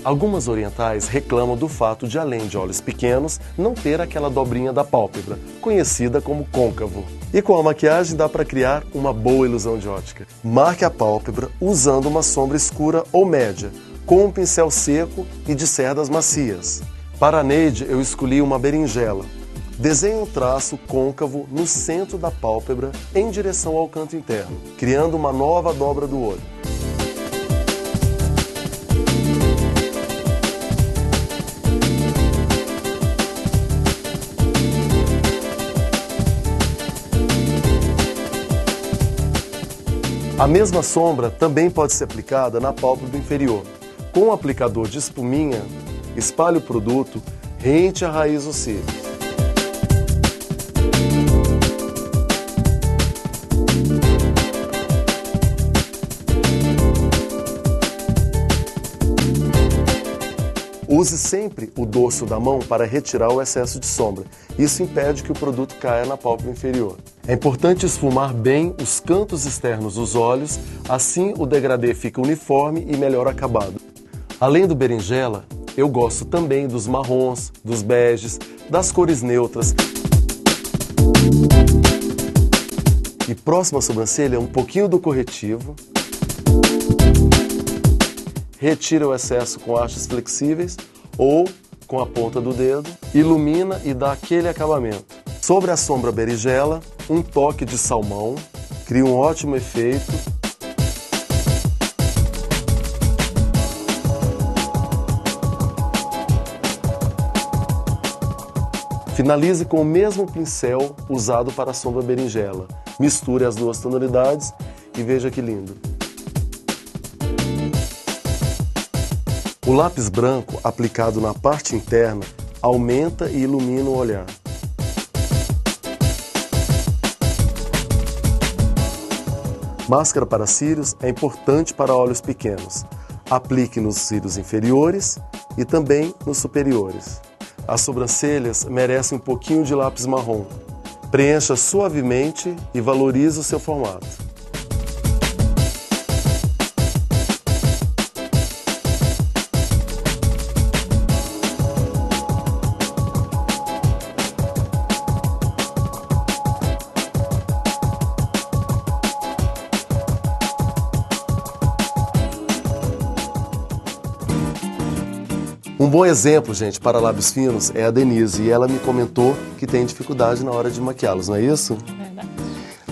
Algumas orientais reclamam do fato de, além de olhos pequenos, não ter aquela dobrinha da pálpebra, conhecida como côncavo. E com a maquiagem dá para criar uma boa ilusão de ótica. Marque a pálpebra usando uma sombra escura ou média, com um pincel seco e de cerdas macias. Para a Neide, eu escolhi uma berinjela. Desenhe um traço côncavo no centro da pálpebra em direção ao canto interno, criando uma nova dobra do olho. A mesma sombra também pode ser aplicada na pálpebra inferior. Com um aplicador de espuminha, espalhe o produto rente à raiz dos cílios. Use sempre o dorso da mão para retirar o excesso de sombra. Isso impede que o produto caia na pálpebra inferior. É importante esfumar bem os cantos externos dos olhos, assim o degradê fica uniforme e melhor acabado. Além do berinjela, eu gosto também dos marrons, dos beges, das cores neutras. E próximo à sobrancelha, um pouquinho do corretivo. Retira o excesso com hastes flexíveis ou com a ponta do dedo, ilumina e dá aquele acabamento. Sobre a sombra berinjela, um toque de salmão, cria um ótimo efeito. Finalize com o mesmo pincel usado para a sombra berinjela. Misture as duas tonalidades e veja que lindo. O lápis branco aplicado na parte interna aumenta e ilumina o olhar. Máscara para cílios é importante para olhos pequenos. Aplique nos cílios inferiores e também nos superiores. As sobrancelhas merecem um pouquinho de lápis marrom. Preencha suavemente e valorize o seu formato. Um bom exemplo, gente, para lábios finos é a Denise, e ela me comentou que tem dificuldade na hora de maquiá-los, não é isso? Verdade.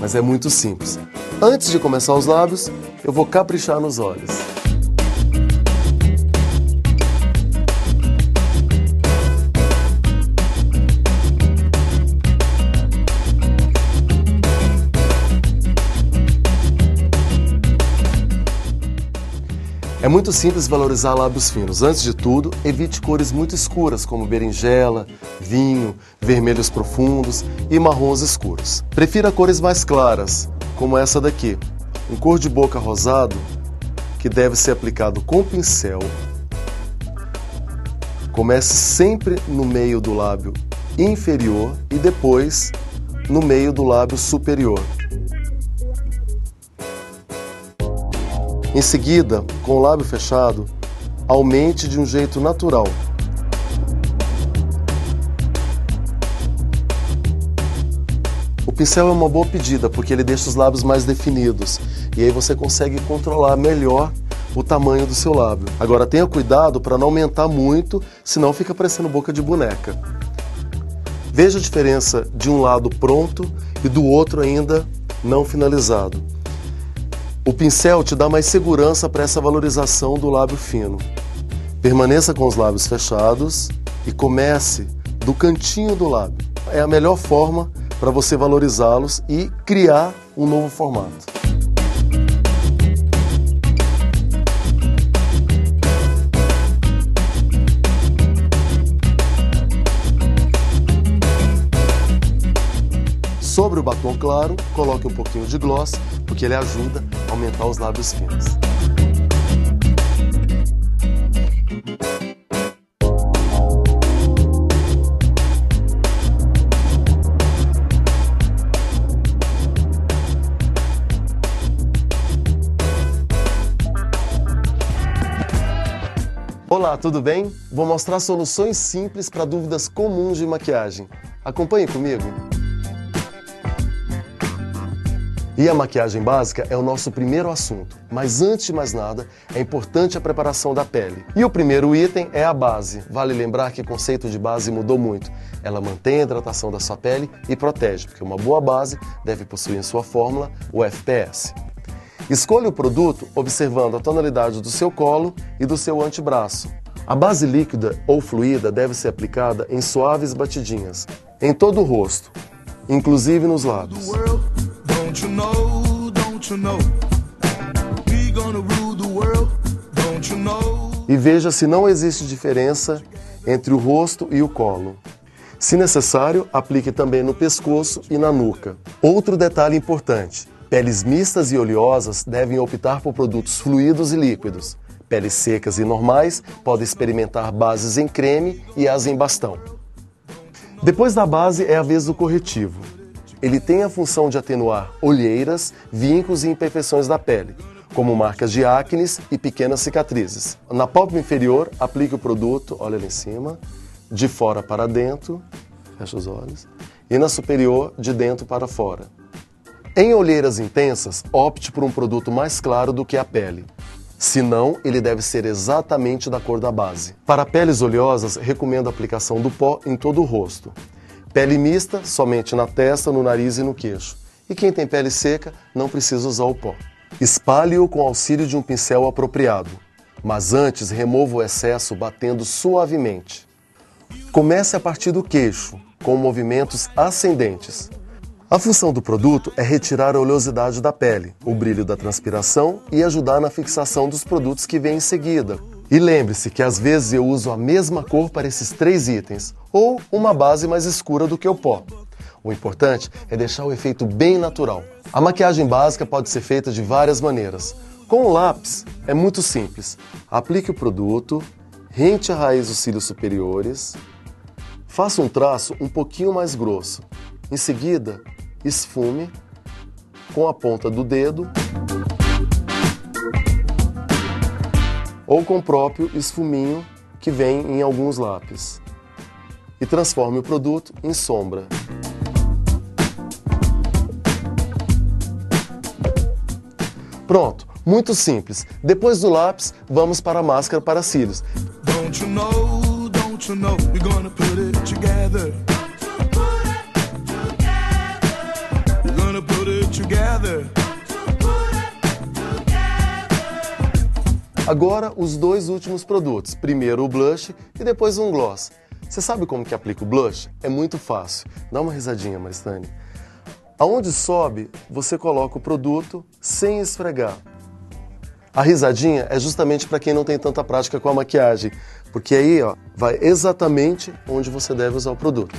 Mas é muito simples. Antes de começar os lábios, eu vou caprichar nos olhos. É muito simples valorizar lábios finos. Antes de tudo, evite cores muito escuras, como berinjela, vinho, vermelhos profundos e marrons escuros. Prefira cores mais claras, como essa daqui, um cor de boca rosado, que deve ser aplicado com pincel. Comece sempre no meio do lábio inferior e depois no meio do lábio superior. Em seguida, com o lábio fechado, aumente de um jeito natural. O pincel é uma boa pedida porque ele deixa os lábios mais definidos e aí você consegue controlar melhor o tamanho do seu lábio. Agora tenha cuidado para não aumentar muito, senão fica parecendo boca de boneca. Veja a diferença de um lado pronto e do outro ainda não finalizado. O pincel te dá mais segurança para essa valorização do lábio fino. Permaneça com os lábios fechados e comece do cantinho do lábio. É a melhor forma para você valorizá-los e criar um novo formato. Sobre o batom claro, coloque um pouquinho de gloss, porque ele ajuda a aumentar os lábios finos. Olá, tudo bem? Vou mostrar soluções simples para dúvidas comuns de maquiagem. Acompanhe comigo. E a maquiagem básica é o nosso primeiro assunto, mas antes de mais nada, é importante a preparação da pele. E o primeiro item é a base. Vale lembrar que o conceito de base mudou muito. Ela mantém a hidratação da sua pele e protege, porque uma boa base deve possuir em sua fórmula o FPS. Escolha o produto observando a tonalidade do seu colo e do seu antebraço. A base líquida ou fluida deve ser aplicada em suaves batidinhas, em todo o rosto, inclusive nos lábios. E veja se não existe diferença entre o rosto e o colo. Se necessário, aplique também no pescoço e na nuca. Outro detalhe importante: peles mistas e oleosas devem optar por produtos fluidos e líquidos. Peles secas e normais podem experimentar bases em creme e as em bastão. Depois da base é a vez do corretivo. Ele tem a função de atenuar olheiras, vincos e imperfeições da pele, como marcas de acnes e pequenas cicatrizes. Na pálpebra inferior, aplique o produto, olha ali em cima, de fora para dentro, fecha os olhos, e na superior, de dentro para fora. Em olheiras intensas, opte por um produto mais claro do que a pele. Se não, ele deve ser exatamente da cor da base. Para peles oleosas, recomendo a aplicação do pó em todo o rosto. Pele mista, somente na testa, no nariz e no queixo. E quem tem pele seca, não precisa usar o pó. Espalhe-o com auxílio de um pincel apropriado, mas antes remova o excesso batendo suavemente. Comece a partir do queixo, com movimentos ascendentes. A função do produto é retirar a oleosidade da pele, o brilho da transpiração e ajudar na fixação dos produtos que vêm em seguida. E lembre-se que às vezes eu uso a mesma cor para esses 3 itens, ou uma base mais escura do que o pó. O importante é deixar o efeito bem natural. A maquiagem básica pode ser feita de várias maneiras. Com o lápis é muito simples. Aplique o produto, rente a raiz dos cílios superiores, faça um traço um pouquinho mais grosso. Em seguida, esfume com a ponta do dedo ou com o próprio esfuminho que vem em alguns lápis e transforme o produto em sombra. Pronto, muito simples. Depois do lápis, vamos para a máscara para cílios. Agora, os 2 últimos produtos. Primeiro o blush e depois um gloss. Você sabe como que aplica o blush? É muito fácil. Dá uma risadinha, Maristane. Aonde sobe, você coloca o produto sem esfregar. A risadinha é justamente para quem não tem tanta prática com a maquiagem, porque aí vai exatamente onde você deve usar o produto.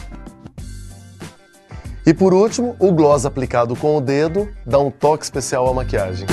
E por último, o gloss aplicado com o dedo dá um toque especial à maquiagem.